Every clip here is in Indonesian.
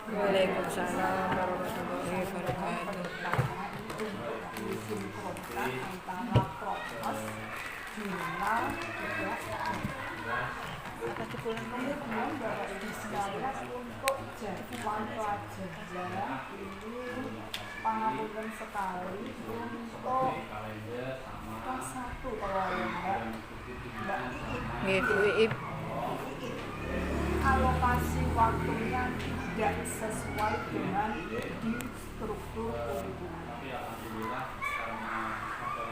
Waalaikumsalam warahmatullahi wabarakatuh. Antara prokes, jurnal, kemudian Bapak Ibu sekalian untuk jadwal pelajaran ini pangapunten sekali untuk kelas 1 kalau Mbak Ibu alokasi waktunya tidak sesuai dengan di struktur kurikulum.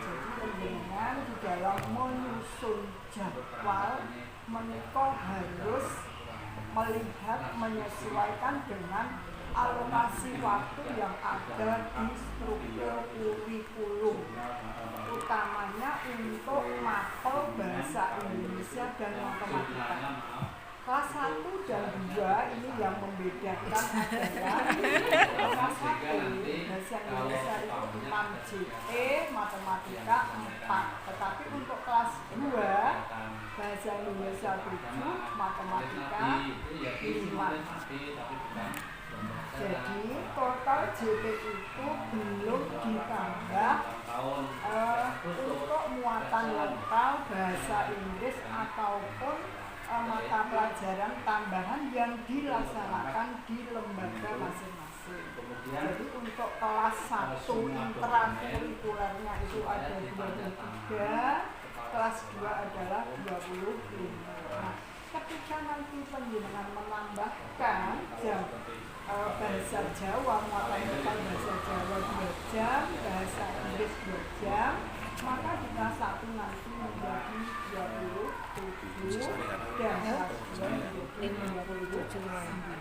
Jadi dengan di dalam menyusun jadwal menika harus melihat menyesuaikan dengan alokasi waktu yang ada di struktur kurikulum, utamanya untuk mapel bahasa Indonesia dan matematika. Kelas 1 dan 2 ini yang membedakan adalah kelas 1 bahasa Indonesia itu 6 JT, matematika 4. Tetapi untuk kelas 2 bahasa Indonesia 7, matematika 5. Jadi total JT itu belum ditambah untuk muatan lokal bahasa Inggris ataupun mata pelajaran tambahan yang dilaksanakan di lembaga masing-masing. Jadi untuk kelas 1 intrakurikulernya itu ada 23, kelas 2 adalah 25. Nah, ketika nanti penjenengan menambahkan jam bahasa Jawa, muatan lokal bahasa Jawa 2 jam, bahasa Inggris 2 jam, maka di kelas 1 nanti menjadi 27 dan kelas 2 menjadi 29.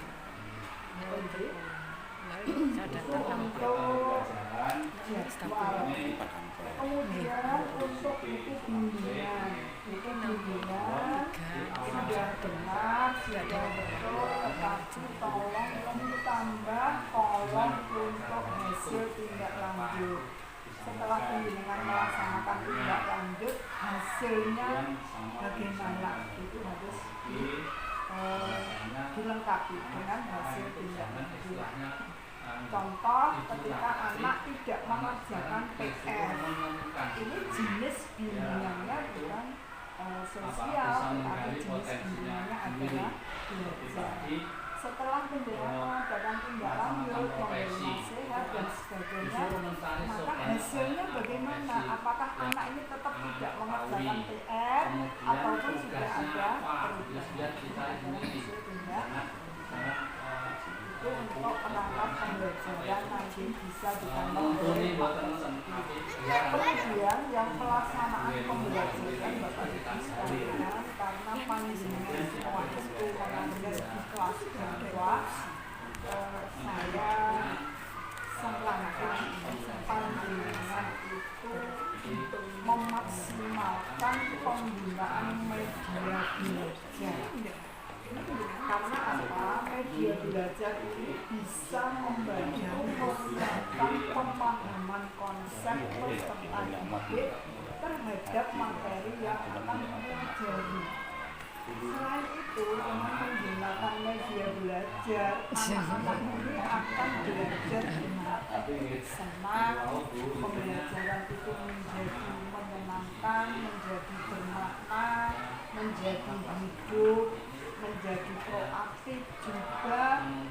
Itu untuk jadwal. Kemudian untuk buku bimbingan, sudah benar, sudah betul, tetapi tolong ditambah kolom untuk hasil tindak lanjut. Setelah penjenengan melaksanakan tindak lanjut, hasilnya bagaimana itu harus dilengkapi dengan hasil tindak lanjut. Contoh, ketika anak tidak mengerjakan PR, ini jenis bimbingannya bukan sosial, tetapi jenis bimbingannya adalah belajar. Setelah penjenengan mengadakan tindak lanjut, memberi nasihat dan sebagainya, maka hasilnya bagaimana? Apakah anak ini tetap tidak mengerjakan PR ataupun sudah ada perubahan? Hasil tindak itu untuk perangkat pembelajaran nanti bisa ditambah oleh kemudian yang pelaksanaan pembelajaran Bapak Ibu sekalian, karena panjenengan semua itu mengajar di kelas bawah, saya sarankan panjenengan itu memaksimalkan penggunaan media belajar. Karena apa? Media belajar ini bisa membantu tentang pemahaman konsep peserta didik terhadap materi yang akan dipelajari. Selain itu, dengan menggunakan media belajar, anak-anak ini akan belajar dengan senang, pembelajaran itu menjadi menyenangkan, menjadi bermakna, menjadi hidup, menjadi proaktif. Juga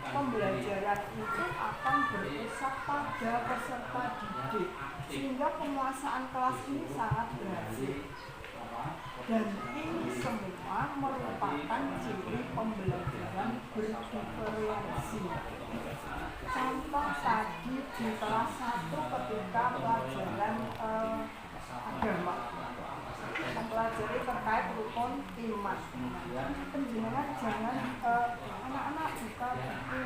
pembelajaran itu akan berpusat pada peserta didik, sehingga penguasaan kelas ini sangat berhasil. Dan ini semua merupakan ciri pembelajaran berdiferensi. Contoh tadi di kelas 1 ketika pelajaran agama, mempelajari terkait rukun iman. Penjenengan jangan anak-anak buka buku.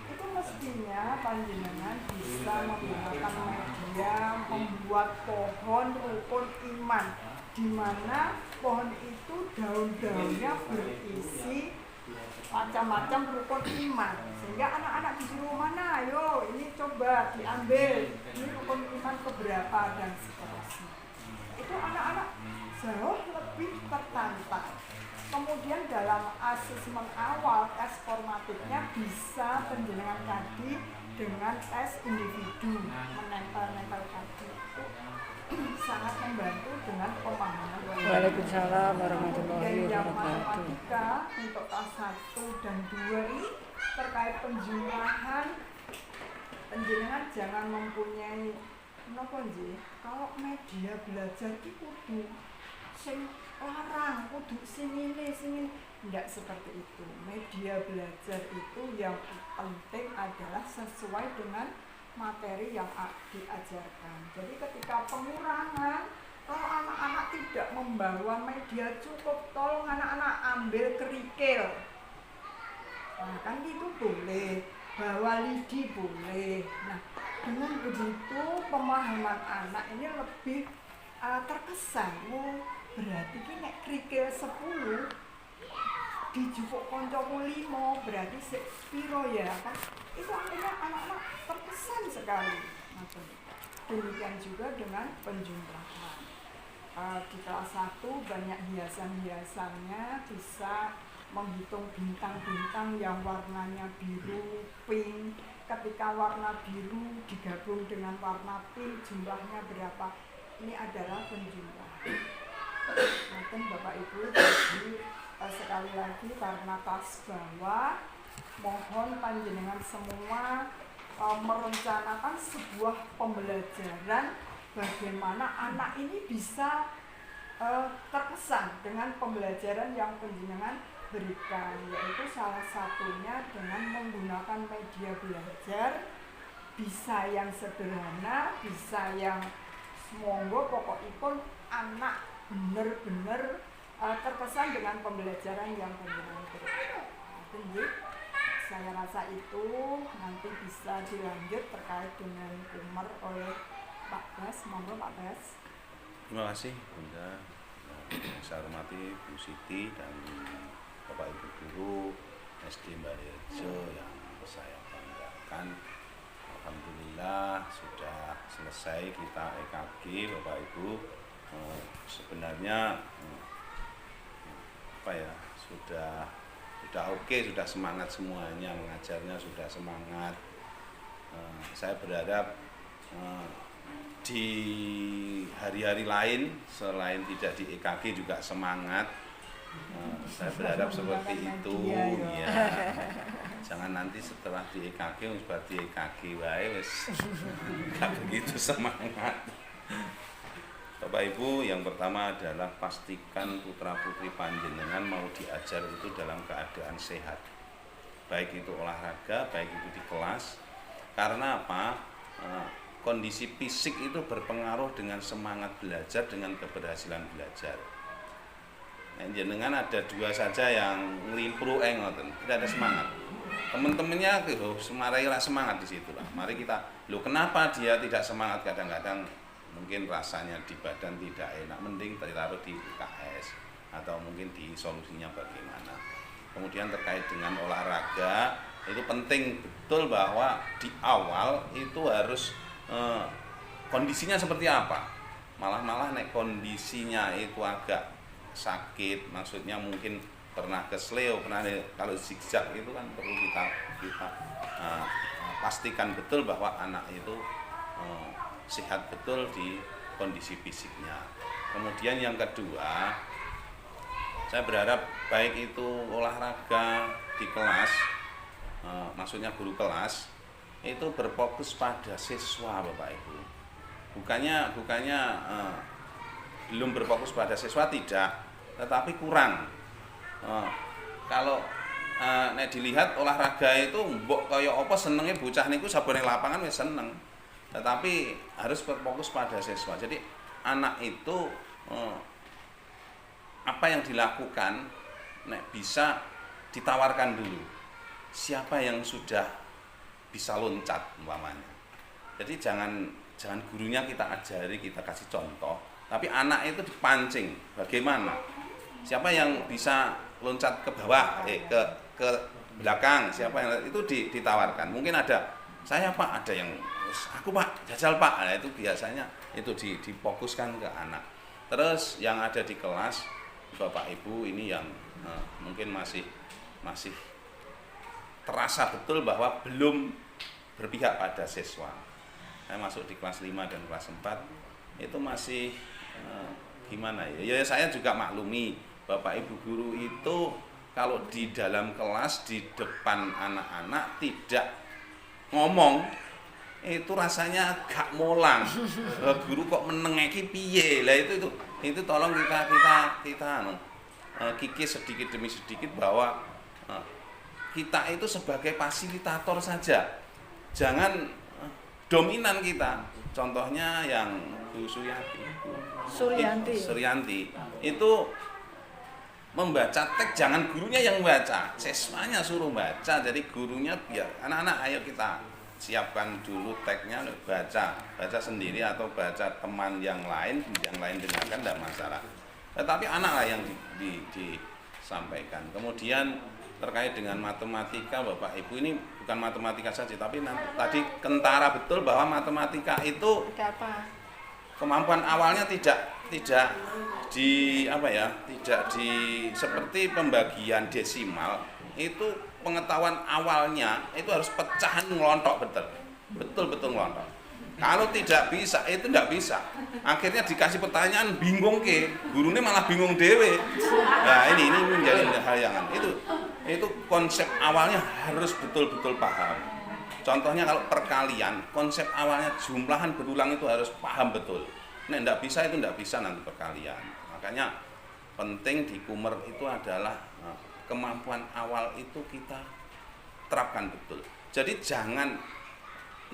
Itu mestinya panjenengan bisa menggunakan media membuat pohon rukun iman, di mana pohon itu daun-daunnya berisi macam-macam rukun iman, sehingga anak-anak disuruh mana, ayo ini coba diambil, ini rukun iman keberapa dan seterusnya. Itu anak-anak jauh lebih tertantang. Kemudian dalam asesmen awal tes formatifnya bisa penjenengan tadi dengan tes individu menempel-nempel tadi itu sangat membantu dengan pemahaman. Waalaikumsalam warahmatullahi Dan yang wabarakatuh. matematika untuk kelas 1 dan 2 ini terkait penjumlahan, penjenengan jangan mempunyai napa nggih, kalau media belajar itu kudu sing larang, kudu sing ini tidak seperti itu. Media belajar itu yang penting adalah sesuai dengan materi yang diajarkan. Jadi ketika pengurangan, kalau anak-anak tidak membawa media cukup, tolong anak-anak ambil kerikil. Nah, kan itu boleh, bawa lidi boleh. Nah, dengan begitu pemahaman anak ini lebih terkesan. Oh, berarti ini nek kerikil 10 dijupuk koncoku 5, berarti sepiro ya kan? Itu akhirnya anak-anak terkesan sekali. Demikian juga dengan penjumlahan. Di kelas 1 banyak hiasan-hiasannya, bisa menghitung bintang-bintang yang warnanya biru, pink. Ketika warna biru digabung dengan warna pink, jumlahnya berapa? Ini adalah penjumlahan. Mungkin Bapak Ibu, jadi sekali lagi karena kelas bawah, mohon panjenengan semua merencanakan sebuah pembelajaran bagaimana anak ini bisa terkesan dengan pembelajaran yang panjenengan berikan, yaitu salah satunya dengan menggunakan media belajar, bisa yang sederhana, bisa yang monggo, pokokipun anak benar-benar terkesan dengan pembelajaran yang panjenengan berikan. Saya rasa itu nanti bisa dilanjut terkait dengan Umar oleh Pak Bas. Monggo Pak Bas. Terima kasih Bunda. Saya hormati Bu Siti dan Bapak Ibu Guru SD Mbarirejo yang saya banggakan. Alhamdulillah sudah selesai kita EKG Bapak Ibu. Sebenarnya sudah oke, sudah semangat semuanya, mengajarnya sudah semangat. Saya berharap di hari-hari lain selain tidak di EKG juga semangat. Saya berharap seperti itu ya. Jangan nanti setelah di EKG seperti EKG wae wis enggak begitu semangat. Bapak Ibu, yang pertama adalah pastikan putra-putri panjenengan mau diajar itu dalam keadaan sehat. Baik itu olahraga, baik itu di kelas. Karena apa? Kondisi fisik itu berpengaruh dengan semangat belajar, dengan keberhasilan belajar. Nah, jenengan ada 2 saja yang ngelimpru ngoten, tidak ada semangat. Teman-temannya semarailah semangat di situ lah. Mari kita, kenapa dia tidak semangat? Kadang-kadang mungkin rasanya di badan tidak enak, mending ditaruh di UKS atau mungkin di solusinya bagaimana. Kemudian terkait dengan olahraga, itu penting betul bahwa di awal itu harus kondisinya seperti apa. Malah nek kondisinya itu agak sakit, maksudnya mungkin pernah kesleo, kalau zigzag itu kan perlu kita pastikan betul bahwa anak itu sehat betul di kondisi fisiknya. Kemudian yang kedua, saya berharap baik itu olahraga di kelas, maksudnya guru kelas, itu berfokus pada siswa Bapak Ibu. Bukannya belum berfokus pada siswa, tidak, tetapi kurang. Kalau nek dilihat olahraga itu mbok kaya apa senenge bocah niku sabone lapangan wis seneng. Tetapi harus berfokus pada siswa. Jadi anak itu apa yang dilakukan bisa ditawarkan dulu. Siapa yang sudah bisa loncat umpamanya. Jadi jangan gurunya kita ajari, kita kasih contoh, tapi anak itu dipancing. Bagaimana? Siapa yang bisa loncat ke bawah, ke belakang, siapa yang itu ditawarkan. Mungkin ada saya Pak, ada yang aku Pak, jajal Pak. Nah, itu biasanya itu difokuskan ke anak. Terus yang ada di kelas Bapak Ibu ini yang mungkin masih terasa betul bahwa belum berpihak pada siswa. Saya masuk di kelas 5 dan kelas 4 itu masih gimana ya? Ya saya juga maklumi Bapak Ibu guru itu kalau di dalam kelas di depan anak-anak tidak ngomong itu rasanya gak molang. Guru kok menengeki piye lah itu tolong kita kikis sedikit demi sedikit bahwa kita itu sebagai fasilitator saja, jangan dominan kita. Contohnya yang Bu Suryanti itu membaca teks, jangan gurunya yang baca, siswanya suruh baca. Jadi gurunya biar anak-anak ayo kita siapkan dulu teksnya, baca sendiri atau baca teman yang lain dengarkan, tidak masalah. Tetapi anak lah yang disampaikan. Kemudian terkait dengan matematika, Bapak Ibu ini bukan matematika saja, tapi tadi kentara betul bahwa matematika itu kemampuan awalnya tidak seperti pembagian desimal. Itu pengetahuan awalnya itu harus pecahan ngelontok betul ngelontok. Kalau tidak bisa itu tidak bisa. Akhirnya dikasih pertanyaan bingung gurunya malah bingung dewe. Nah ini menjadi hal yang itu konsep awalnya harus betul-betul paham. Contohnya kalau perkalian, konsep awalnya jumlahan berulang itu harus paham betul. Nah tidak bisa itu tidak bisa nanti perkalian. Makanya penting di Kumer itu adalah kemampuan awal itu kita terapkan betul. Jadi jangan,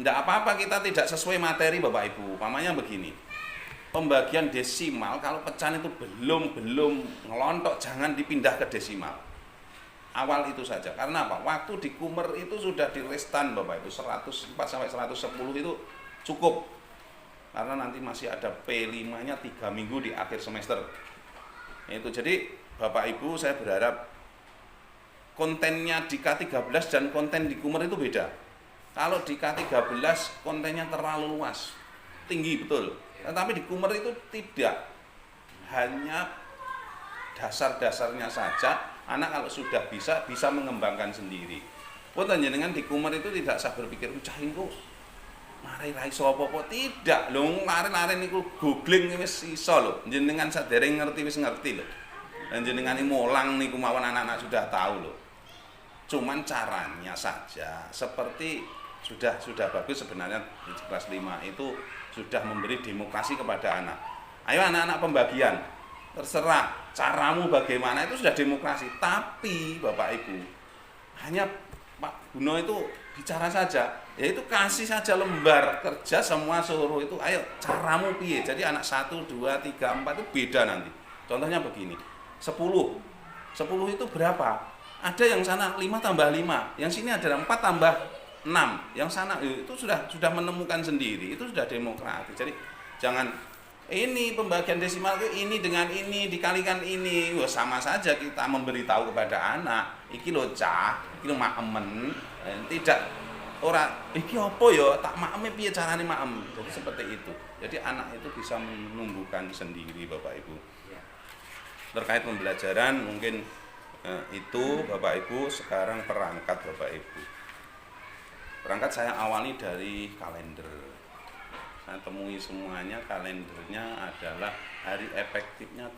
tidak apa-apa kita tidak sesuai materi Bapak Ibu. Umpamanya begini, pembagian desimal kalau pecahan itu belum ngelontok, jangan dipindah ke desimal. Awal itu saja. Karena apa? Waktu di Kumer itu sudah direstan Bapak Ibu 104 sampai 110 itu cukup. Karena nanti masih ada P5-nya 3 minggu di akhir semester. Itu jadi Bapak Ibu saya berharap kontennya di K13 dan konten di Kumer itu beda. Kalau di K13 kontennya terlalu luas, tinggi betul. Tetapi di Kumer itu tidak. Hanya dasar-dasarnya saja. Anak kalau sudah bisa mengembangkan sendiri. Pun jenengan di Kumer itu tidak usah berpikir cahing kok mari ra iso apa-apa, tidak. Lho lari-lari niku googling wis iso lho. Jenengan sadereng ngerti wis ngerti lho. Dan jenengan mulang niku mawon anak-anak sudah tahu lho. Cuman caranya saja seperti sudah bagus sebenarnya di kelas 5 itu sudah memberi demokrasi kepada anak. Ayo anak-anak pembagian. Terserah caramu bagaimana itu sudah demokrasi. Tapi Bapak Ibu hanya Pak Guno itu bicara saja. Ya itu kasih saja lembar kerja semua suruh itu ayo caramu piye. Jadi anak 1, 2, 3, 4 itu beda nanti. Contohnya begini. 10 itu berapa? Ada yang sana 5 tambah 5, yang sini ada 4 tambah 6, yang sana itu sudah menemukan sendiri, itu sudah demokratis. Jadi jangan ini pembagian desimal ini dengan ini dikalikan ini, wah sama saja kita memberitahu kepada anak, iki lho cah, iki lho maemen, tidak ora iki apa ya tak maeme piye carane maem. Jadi seperti itu. Jadi anak itu bisa menumbuhkan sendiri Bapak Ibu. Terkait pembelajaran mungkin itu Bapak Ibu. Sekarang perangkat Bapak Ibu. Perangkat saya awali dari kalender. Saya temui semuanya kalendernya adalah hari efektifnya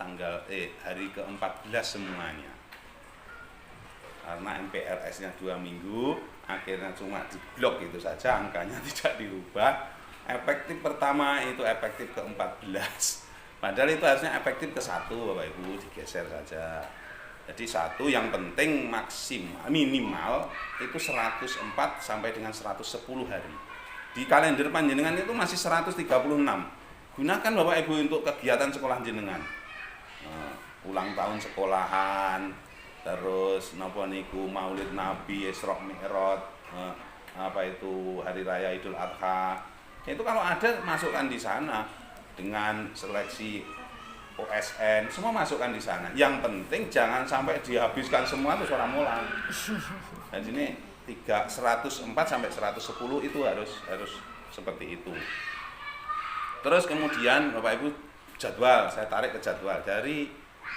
hari ke-14 semuanya. Karena MPLS-nya 2 minggu, akhirnya cuma diblok itu saja, angkanya tidak dirubah. Efektif pertama itu efektif ke-14. Padahal itu harusnya efektif ke-1 Bapak Ibu, digeser saja. Jadi 1 yang penting minimal itu 104 sampai dengan 110 hari. Di kalender panjenengan itu masih 136. Gunakan Bapak Ibu untuk kegiatan sekolah jenengan. Ulang tahun sekolahan, terus napa niku Maulid Nabi, Isra Mi'raj, hari raya Idul Adha. Itu kalau ada masukkan di sana dengan seleksi OSN, semua masukkan di sana. Yang penting jangan sampai dihabiskan semua terus ora mulang. Dan sini 104 sampai 110 itu harus seperti itu. Terus kemudian Bapak Ibu jadwal, saya tarik ke jadwal dari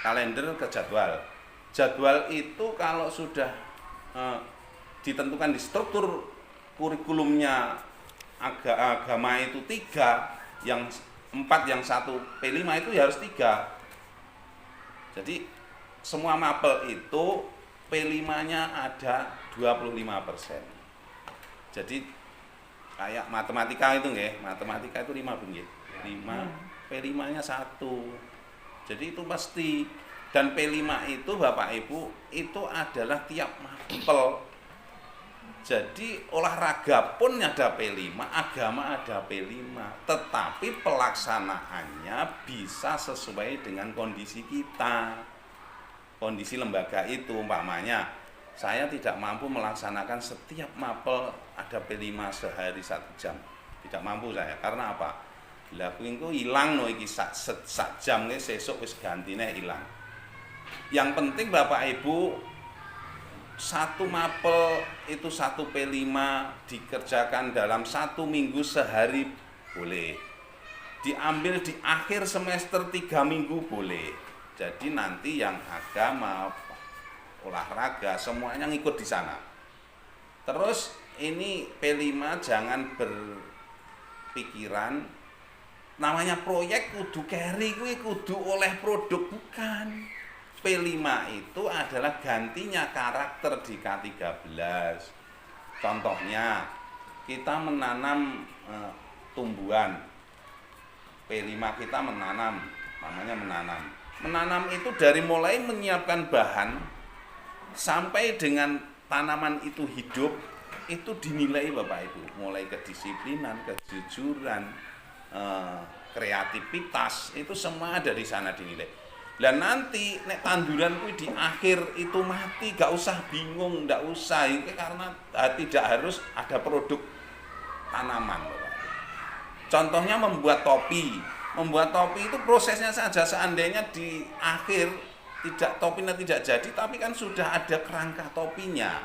kalender ke jadwal. Jadwal itu kalau sudah ditentukan di struktur kurikulumnya agama itu 3, yang 4, yang 1 P5 itu ya harus 3. Jadi semua mapel itu P5-nya ada 25%. Jadi kayak matematika itu nggih, matematika itu 5 nggih. 5, P5-nya 1. Jadi itu pasti. Dan P5 itu Bapak Ibu itu adalah tiap mapel. Jadi olahraga pun ada P5, agama ada P5, tetapi pelaksanaannya bisa sesuai dengan kondisi kita. Kondisi lembaga itu umpamanya saya tidak mampu melaksanakan setiap mapel ada P5 sehari 1 jam. Tidak mampu saya. Karena apa? Lah kuwi engko ilang no iki sak jam ne sesuk wis gantine ilang. Yang penting Bapak Ibu 1 mapel itu 1 P5 dikerjakan dalam 1 minggu sehari boleh. Diambil di akhir semester 3 minggu boleh. Jadi nanti yang agama, olahraga semuanya ngikut di sana. Terus ini P5 jangan berpikiran namanya proyek kudu carry kuwi kudu oleh produk, bukan. P5 itu adalah gantinya karakter di K13. Contohnya, kita menanam tumbuhan. P5 kita menanam, namanya menanam. Menanam itu dari mulai menyiapkan bahan sampai dengan tanaman itu hidup, itu dinilai Bapak Ibu. Mulai kedisiplinan, kejujuran, kreativitas, itu semua ada di sana dinilai. Dan nanti nek tanduran kuwi di akhir itu mati, gak usah bingung, gak usah ini karena tidak harus ada produk tanaman. Contohnya membuat topi. Membuat topi itu prosesnya saja, seandainya di akhir topinya tidak jadi, tapi kan sudah ada kerangka topinya.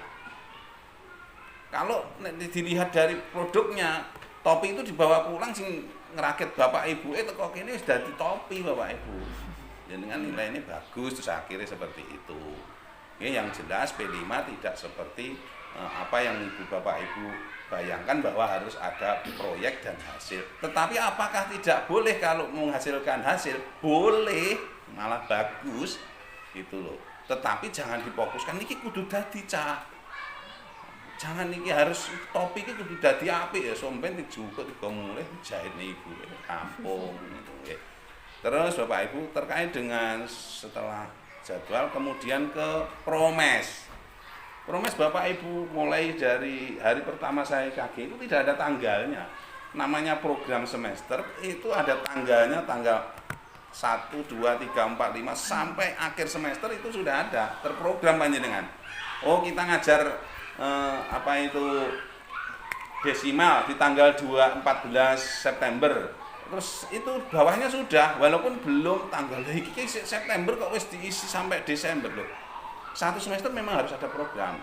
Kalau dilihat dari produknya, topi itu dibawa pulang sing ngerakit Bapak Ibu itu kok ini sudah di topi Bapak Ibu. Dengan nilai ini bagus, terus akhirnya seperti itu. Oke, yang jelas P5 tidak seperti apa yang Ibu Bapak Ibu bayangkan bahwa harus ada proyek dan hasil. Tetapi apakah tidak boleh kalau menghasilkan hasil? Boleh, malah bagus gitu loh. Tetapi jangan difokuskan niki kudu dadi cah. Jangan niki harus topi iki kudu dadi apik ya, somben dijukuk mulai jahit Ibu kampung gitu ya. Terus Bapak Ibu terkait dengan setelah jadwal kemudian ke promes. Promes Bapak Ibu mulai dari hari pertama saya KG itu tidak ada tanggalnya. Namanya program semester itu ada tanggalnya, tanggal 1, 2, 3, 4, 5 sampai akhir semester itu sudah ada terprogram panjenengan. Oh, kita ngajar desimal di tanggal 14 September. Terus itu bawahnya sudah, walaupun belum tanggal iki September kok wis diisi sampai Desember loh. 1 semester memang harus ada program.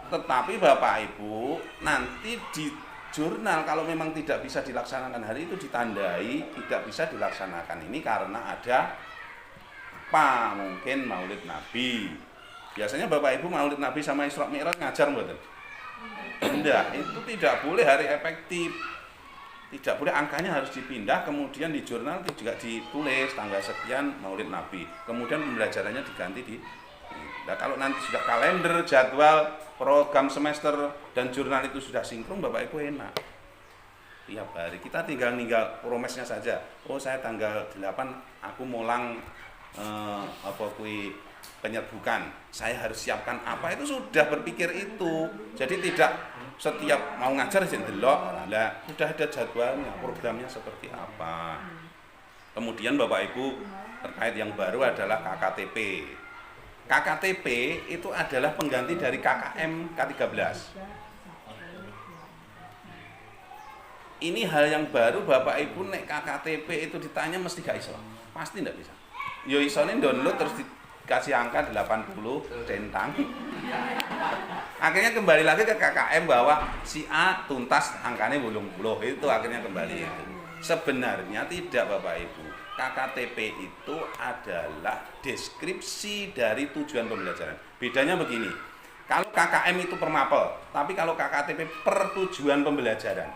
Tetapi Bapak Ibu nanti di jurnal kalau memang tidak bisa dilaksanakan hari itu ditandai tidak bisa dilaksanakan ini karena ada apa? Mungkin Maulid Nabi. Biasanya Bapak Ibu Maulid Nabi sama Isra Mi'raj ngajar mboten? Enggak, itu tidak boleh hari efektif. Tidak boleh, angkanya harus dipindah, kemudian di jurnal itu juga ditulis tanggal sekian Maulid Nabi. Kemudian pembelajarannya diganti di. Nah, kalau nanti sudah kalender, jadwal, program semester dan jurnal itu sudah sinkron, Bapak Ibu enak. Tiap hari kita tinggal promesnya saja. Oh, saya tanggal 8 aku mulang penyerbukan. Saya harus siapkan apa, itu sudah berpikir itu. Jadi tidak setiap mau ngajar sing delok, lah sudah ada jadwalnya, programnya seperti apa. Kemudian Bapak Ibu terkait yang baru adalah KKTP. KKTP itu adalah pengganti dari KKM K13. Ini hal yang baru Bapak Ibu nek KKTP itu ditanya mesti gak iso. Pasti enggak bisa. Yo isone download terus dikasih angka 80 centang. Akhirnya kembali lagi ke KKM bahwa si A tuntas angkanya 80 itu akhirnya kembali itu. Sebenarnya tidak Bapak Ibu. KKTP itu adalah deskripsi dari tujuan pembelajaran. Bedanya begini, kalau KKM itu per mapel, tapi kalau KKTP per tujuan pembelajaran.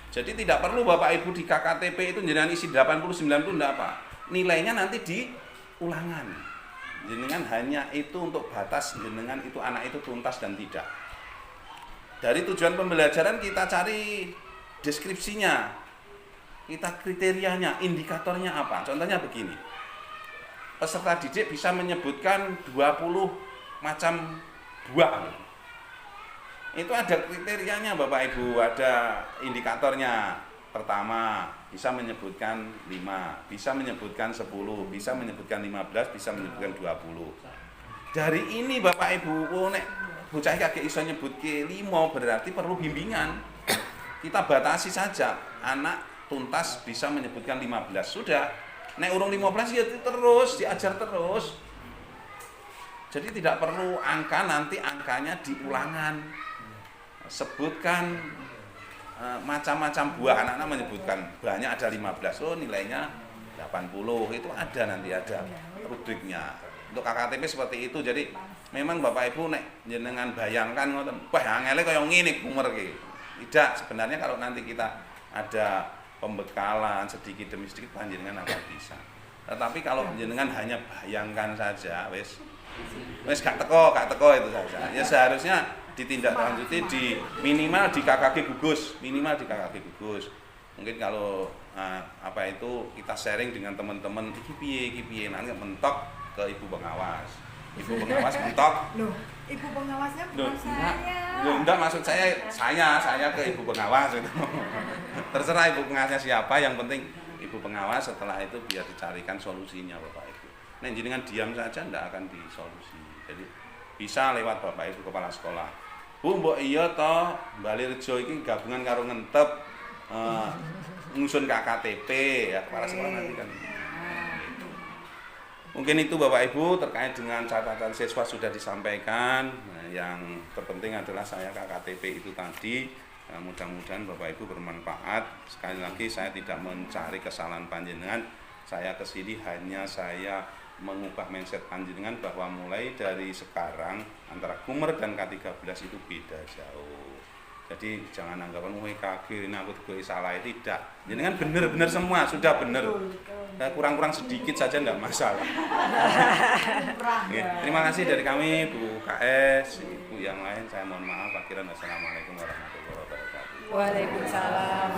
Jadi tidak perlu Bapak Ibu di KKTP itu jenengan isi 80-90 enggak apa. Nilainya nanti di ulangan. Jenengan hanya itu untuk batas jenengan itu anak itu tuntas dan tidak. Dari tujuan pembelajaran kita cari deskripsinya, kita kriterianya, indikatornya apa. Contohnya begini, peserta didik bisa menyebutkan 20 macam buah. Itu ada kriterianya Bapak Ibu, ada indikatornya. Pertama, bisa menyebutkan 5, bisa menyebutkan 10, bisa menyebutkan 15, bisa menyebutkan 20. Dari ini Bapak Ibu, nek bocah kagak iso nyebutke 5 berarti perlu bimbingan. Kita batasi saja, anak tuntas bisa menyebutkan 15. Sudah, nek urung 15 ya terus diajar terus. Jadi tidak perlu angka, nanti angkanya di ulangan. Sebutkan macam-macam buah, anak-anak menyebutkan banyak ada 15, oh nilainya 80, itu ada nanti ada rubriknya. Untuk KKTP seperti itu. Jadi memang Bapak Ibu nek jenengan bayangkan ngoten, wah angele kaya ngene umur iki. Tidak, sebenarnya kalau nanti kita ada pembekalan sedikit demi sedikit panjenengan akan bisa. Tetapi kalau jenengan hanya bayangkan saja wis gak teko itu saja. Ya seharusnya ditindaklanjuti di minimal di KKG gugus, Mungkin kalau kita sharing dengan teman-teman iki piye nanti mentok ke ibu pengawas. Ibu pengawas mentok. Loh, ibu pengawasnya bukan saya. Enggak, maksud saya ke ibu pengawas itu. Terserah ibu pengawasnya siapa, yang penting ibu pengawas setelah itu biar dicarikan solusinya Bapak Ibu. Nah, jenengan diam saja enggak akan disolusi. Jadi bisa lewat Bapak Ibu kepala sekolah. Bu, mbok iya toh Balirejo iki gabungan karo Ngentep ngusun KKTP ya kepala sekolah nanti kan. Mungkin itu Bapak Ibu terkait dengan catatan siswa sudah disampaikan. Nah, yang terpenting adalah saya KKTP itu tadi. Nah, mudah-mudahan Bapak Ibu bermanfaat. Sekali lagi saya tidak mencari kesalahan panjenengan. Saya kesini hanya saya mengubah mindset panjenengan bahwa mulai dari sekarang antara Gumer dan K13 itu beda jauh. Jadi jangan anggapan kafir ini aku juga salah, tidak. Jadi kan benar-benar semua sudah benar. Kurang-kurang sedikit saja tidak masalah. Terima kasih dari kami Bu KS, Ibu yang lain saya mohon maaf. Akhiran wassalamualaikum warahmatullahi wabarakatuh. Waalaikumsalam.